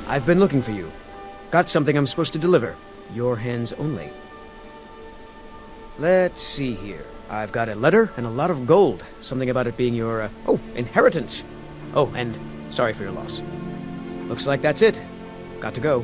I've been looking for you. Got something I'm supposed to deliver. Your hands only. Let's see here. I've got a letter and a lot of gold. Something about it being your, inheritance. Oh, and sorry for your loss. Looks like that's it. Got to go.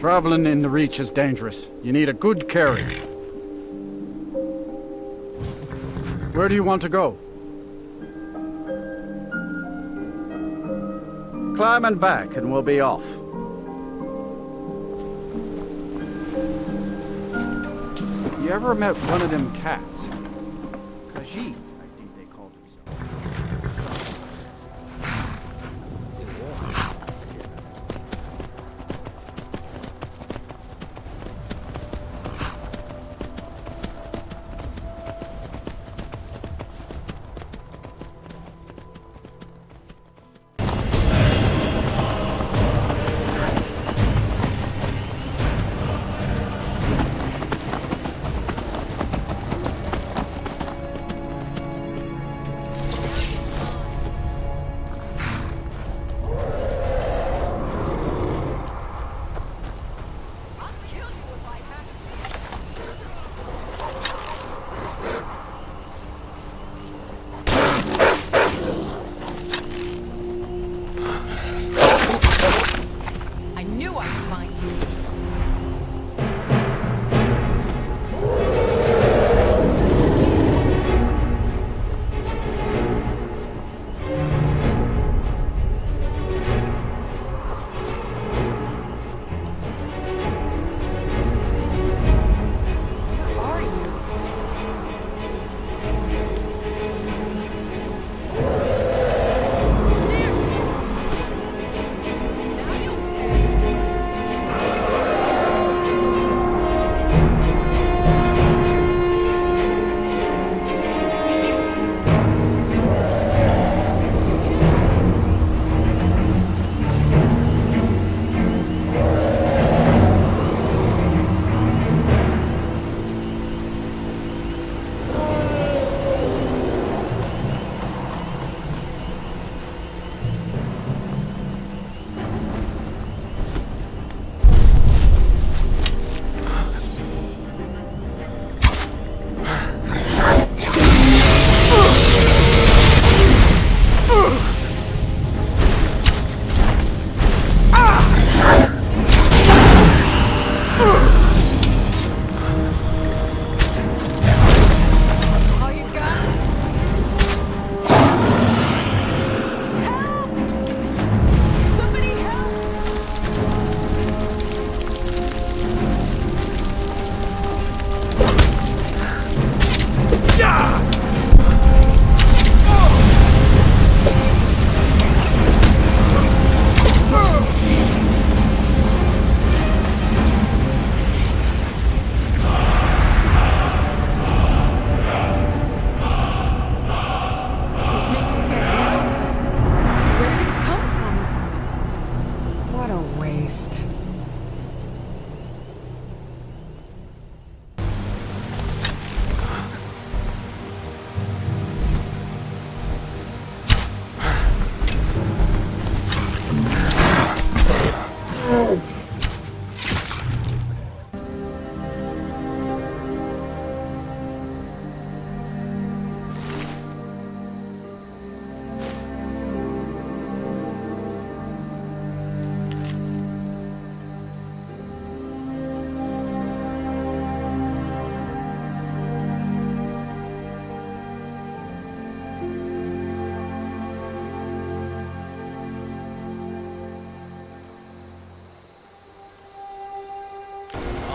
Traveling in the Reach is dangerous. You need a good carriage. Where do you want to go? Climb and back and we'll be off. You ever met one of them cats? Khajiit, I think they called themselves.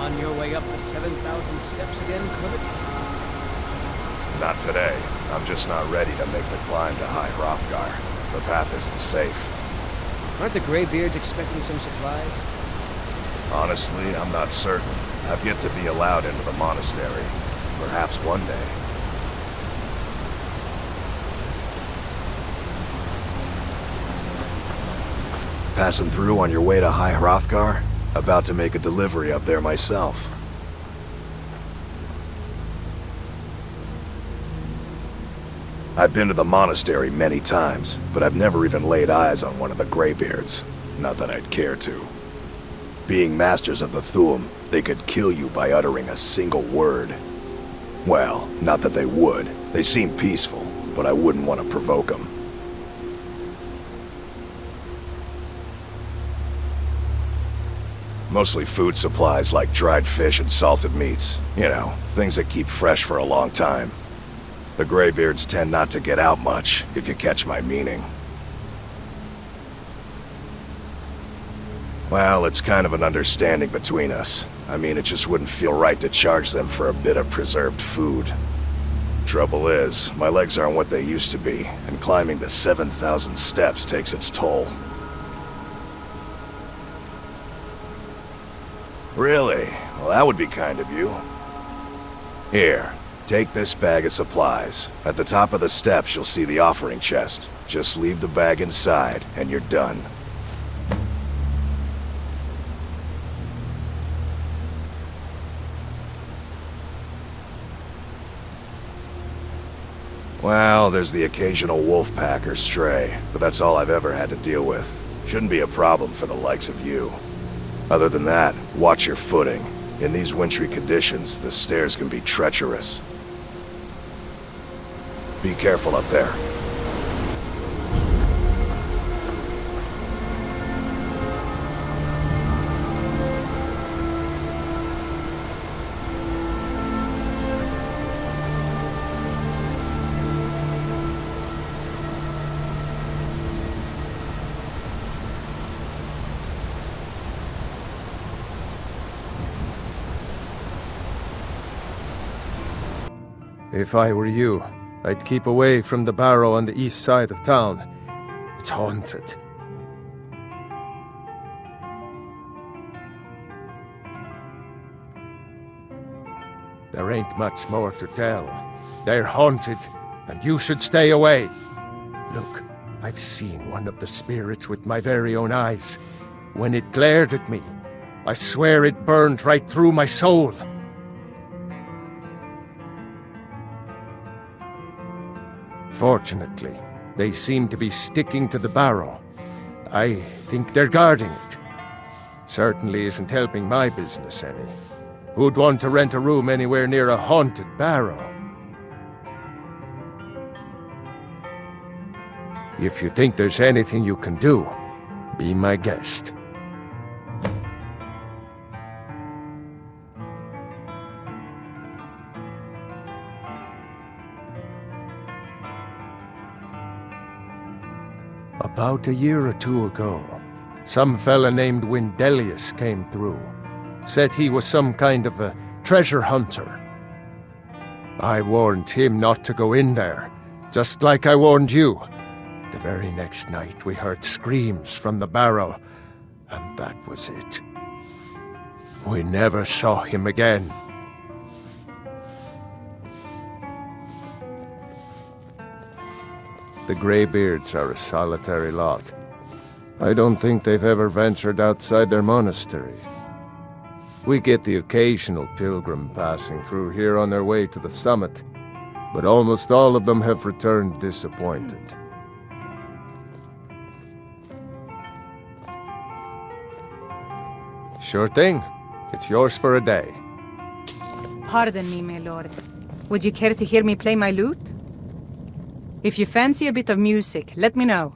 On your way up the 7,000 steps again, Clement? Not today. I'm just not ready to make the climb to High Hrothgar. The path isn't safe. Aren't the Greybeards expecting some supplies? Honestly, I'm not certain. I've yet to be allowed into the monastery. Perhaps one day. Passing through on your way to High Hrothgar? About to make a delivery up there myself. I've been to the monastery many times, but I've never even laid eyes on one of the Greybeards. Not that I'd care to. Being masters of the Thu'um, they could kill you by uttering a single word. Well, not that they would. They seem peaceful, but I wouldn't want to provoke them. Mostly food supplies like dried fish and salted meats. You know, things that keep fresh for a long time. The Greybeards tend not to get out much, if you catch my meaning. Well, it's kind of an understanding between us. I mean, it just wouldn't feel right to charge them for a bit of preserved food. Trouble is, my legs aren't what they used to be, and climbing the 7,000 steps takes its toll. Really? Well, that would be kind of you. Here, take this bag of supplies. At the top of the steps, you'll see the offering chest. Just leave the bag inside, and you're done. Well, there's the occasional wolf pack or stray, but that's all I've ever had to deal with. Shouldn't be a problem for the likes of you. Other than that, watch your footing. In these wintry conditions, the stairs can be treacherous. Be careful up there. If I were you, I'd keep away from the barrow on the east side of town. It's haunted. There ain't much more to tell. They're haunted, and you should stay away. Look, I've seen one of the spirits with my very own eyes. When it glared at me, I swear it burned right through my soul. Fortunately, they seem to be sticking to the barrow. I think they're guarding it. Certainly isn't helping my business any. Who'd want to rent a room anywhere near a haunted barrow? If you think there's anything you can do, be my guest. About a year or two ago, some fella named Windelius came through. Said he was some kind of a treasure hunter. I warned him not to go in there, just like I warned you. The very next night we heard screams from the barrow, and that was it. We never saw him again. The Greybeards are a solitary lot. I don't think they've ever ventured outside their monastery. We get the occasional pilgrim passing through here on their way to the summit, but almost all of them have returned disappointed. Sure thing. It's yours for a day. Pardon me, my lord. Would you care to hear me play my lute? If you fancy a bit of music, let me know.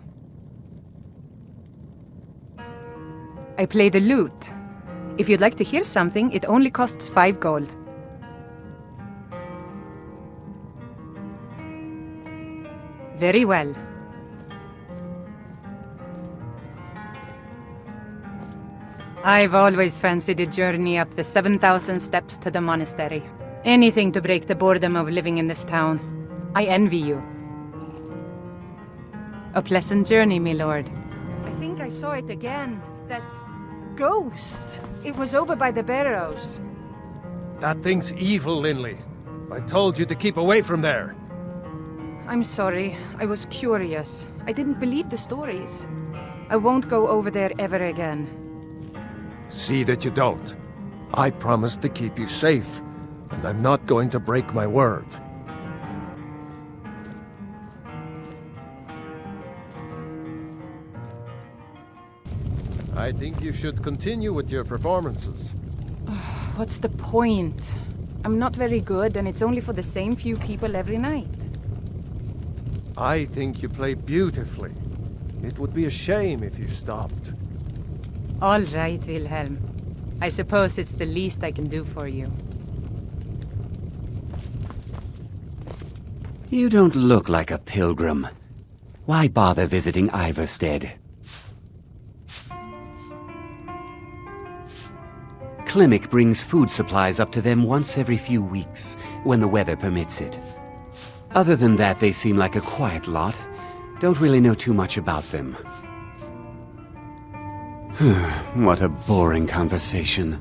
I play the lute. If you'd like to hear something, it only costs 5 gold. Very well. I've always fancied a journey up the 7,000 steps to the monastery. Anything to break the boredom of living in this town. I envy you. A pleasant journey, my lord. I think I saw it again. That ghost. It was over by the barrows. That thing's evil, Linley. I told you to keep away from there. I'm sorry. I was curious. I didn't believe the stories. I won't go over there ever again. See that you don't. I promised to keep you safe, and I'm not going to break my word. I think you should continue with your performances. What's the point? I'm not very good, and it's only for the same few people every night. I think you play beautifully. It would be a shame if you stopped. All right, Wilhelm. I suppose it's the least I can do for you. You don't look like a pilgrim. Why bother visiting Ivarstead? Klimek brings food supplies up to them once every few weeks, when the weather permits it. Other than that, they seem like a quiet lot. Don't really know too much about them. What a boring conversation.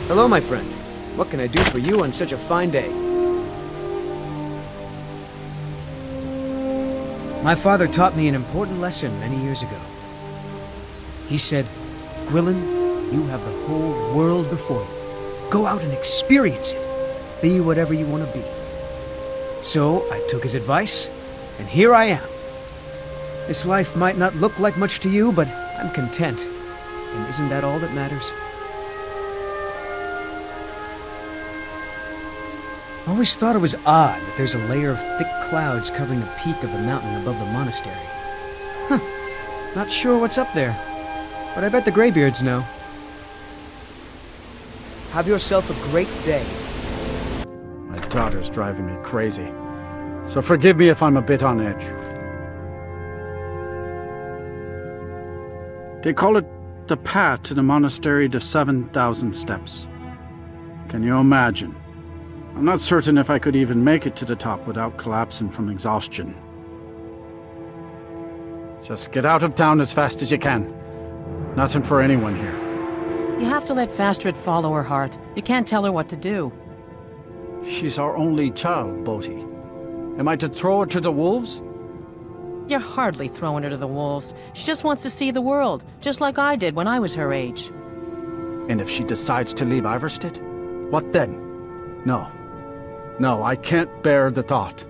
Hello, my friend. What can I do for you on such a fine day? My father taught me an important lesson many years ago. He said, Gwilyn, you have the whole world before you. Go out and experience it. Be whatever you want to be. So I took his advice, and here I am. This life might not look like much to you, but I'm content. And isn't that all that matters? I always thought it was odd that there's a layer of thick clouds covering the peak of the mountain above the monastery. Not sure what's up there, but I bet the Greybeards know. Have yourself a great day. My daughter's driving me crazy. So forgive me if I'm a bit on edge. They call it the path to the monastery to 7,000 steps. Can you imagine? I'm not certain if I could even make it to the top without collapsing from exhaustion. Just get out of town as fast as you can. Nothing for anyone here. You have to let Fastred follow her heart. You can't tell her what to do. She's our only child, Bodhi. Am I to throw her to the wolves? You're hardly throwing her to the wolves. She just wants to see the world, just like I did when I was her age. And if she decides to leave Ivarstead, what then? No. No, I can't bear the thought.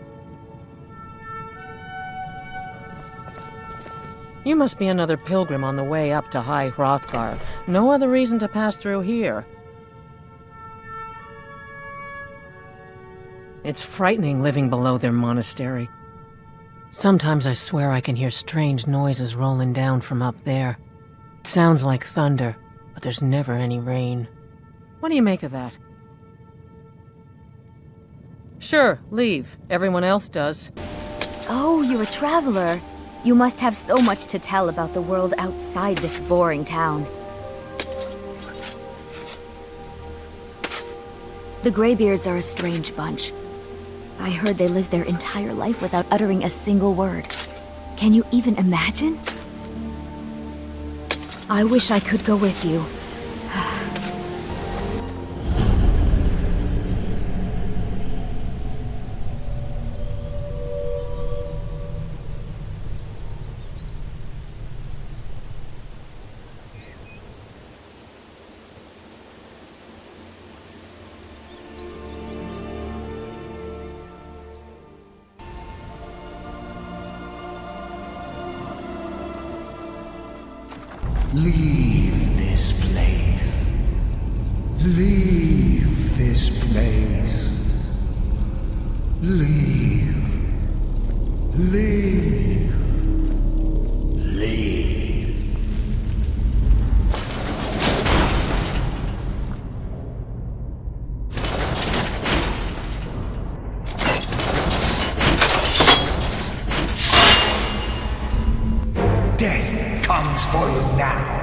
You must be another pilgrim on the way up to High Hrothgar. No other reason to pass through here. It's frightening living below their monastery. Sometimes I swear I can hear strange noises rolling down from up there. It sounds like thunder, but there's never any rain. What do you make of that? Sure, leave. Everyone else does. Oh, you're a traveler. You must have so much to tell about the world outside this boring town. The Greybeards are a strange bunch. I heard they lived their entire life without uttering a single word. Can you even imagine? I wish I could go with you. Leave this place. Leave this place. Leave. Leave. Leave. for you now.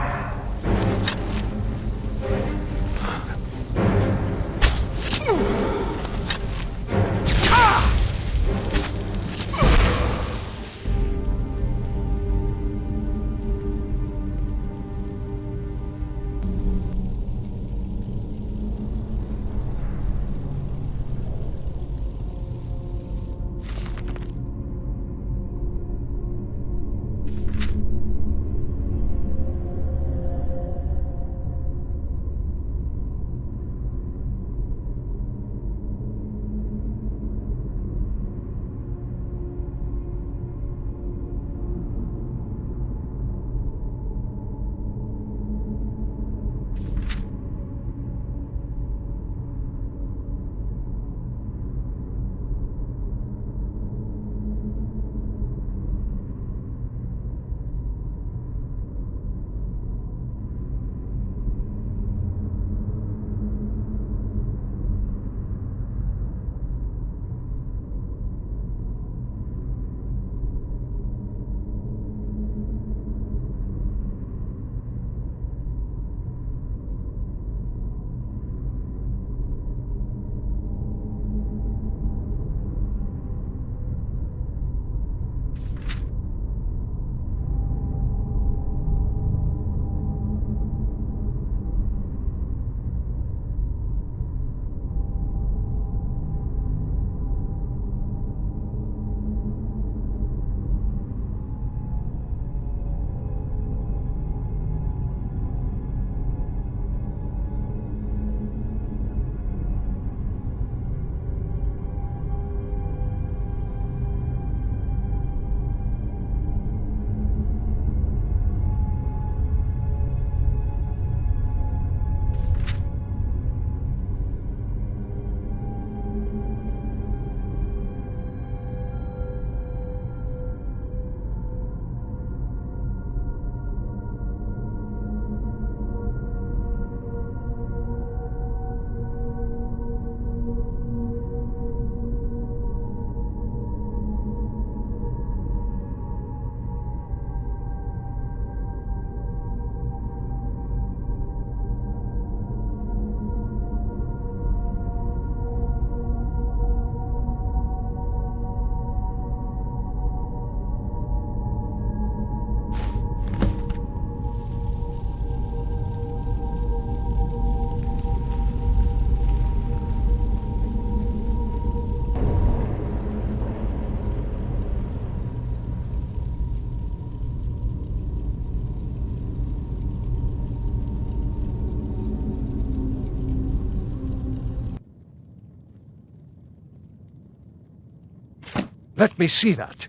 Let me see that.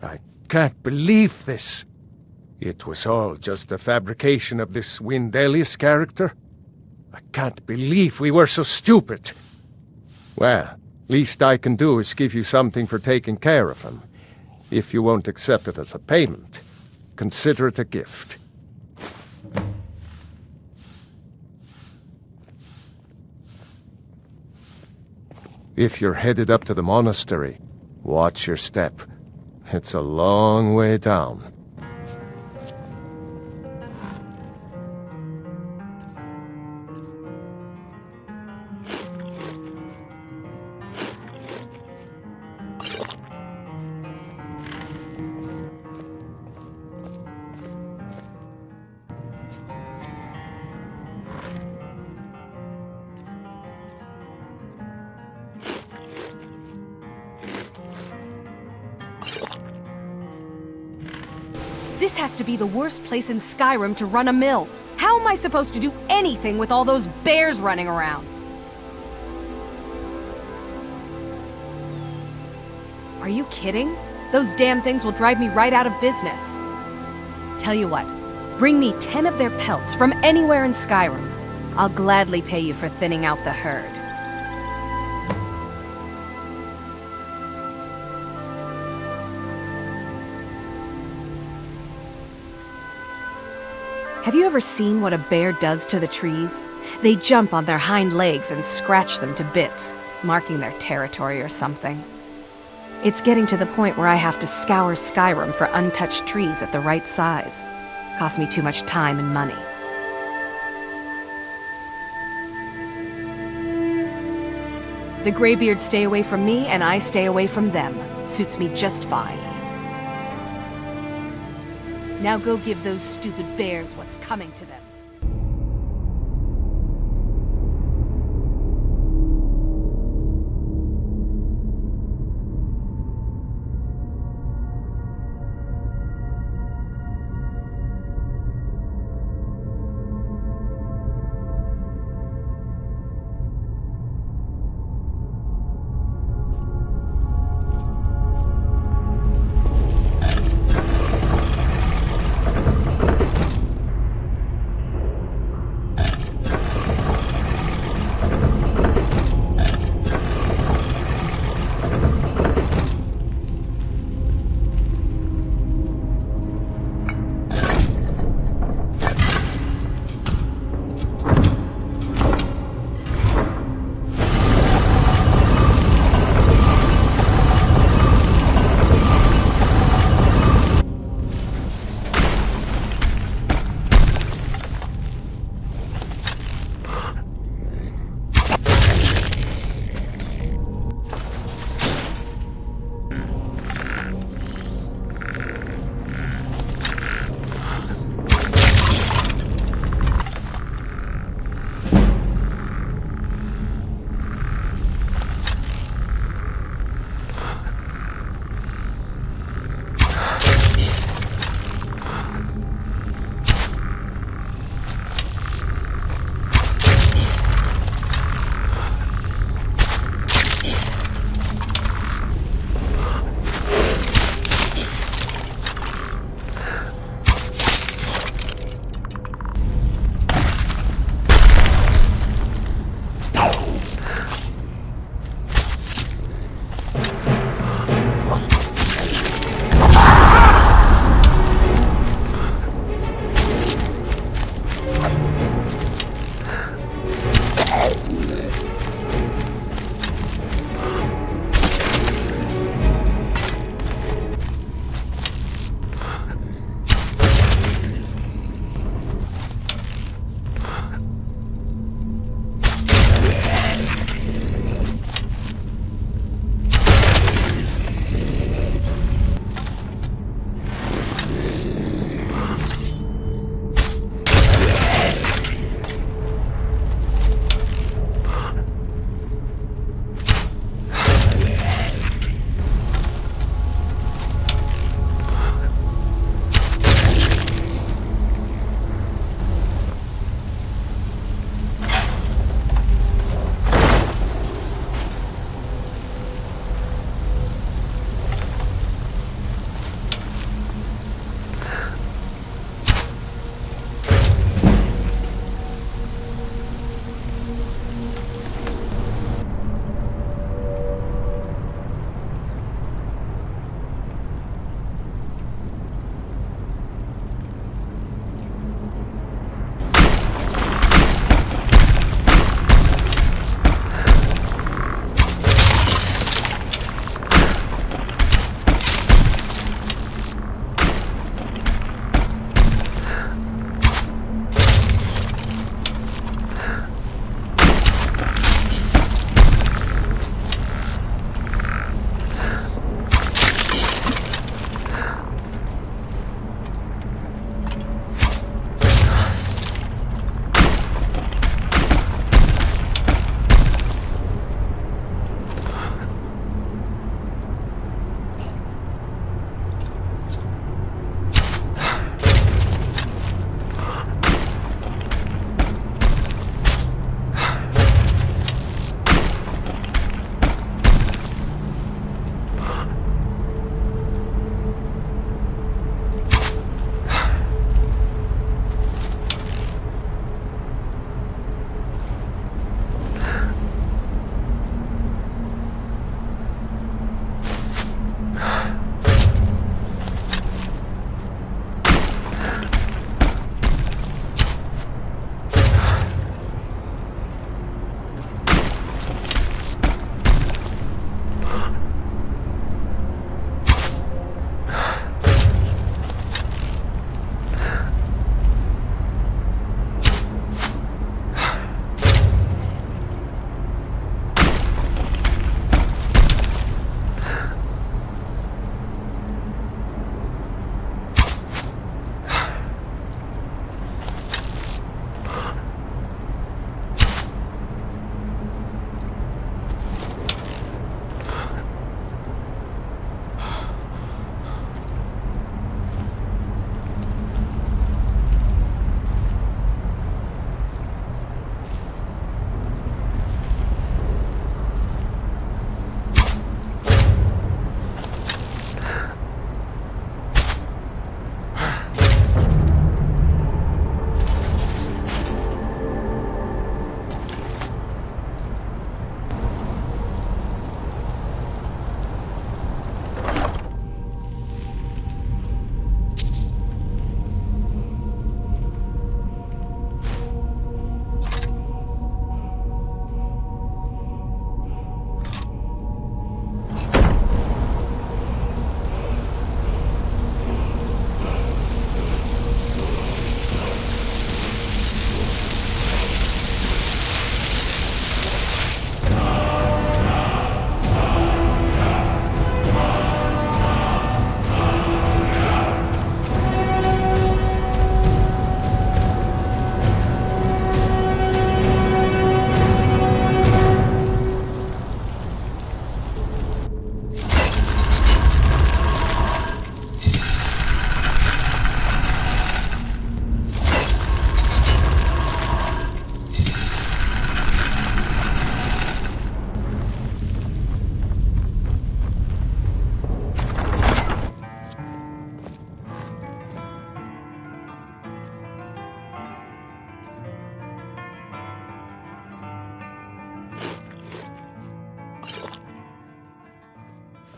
I can't believe this. It was all just a fabrication of this Windelius character. I can't believe we were so stupid. Well, least I can do is give you something for taking care of him. If you won't accept it as a payment, consider it a gift. If you're headed up to the monastery, watch your step. It's a long way down. This has to be the worst place in Skyrim to run a mill. How am I supposed to do anything with all those bears running around? Are you kidding? Those damn things will drive me right out of business. Tell you what, bring me 10 of their pelts from anywhere in Skyrim. I'll gladly pay you for thinning out the herd. Have you ever seen what a bear does to the trees? They jump on their hind legs and scratch them to bits, marking their territory or something. It's getting to the point where I have to scour Skyrim for untouched trees at the right size. Cost me too much time and money. The Greybeards stay away from me, and I stay away from them. Suits me just fine. Now go give those stupid bears what's coming to them.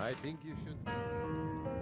I think you should...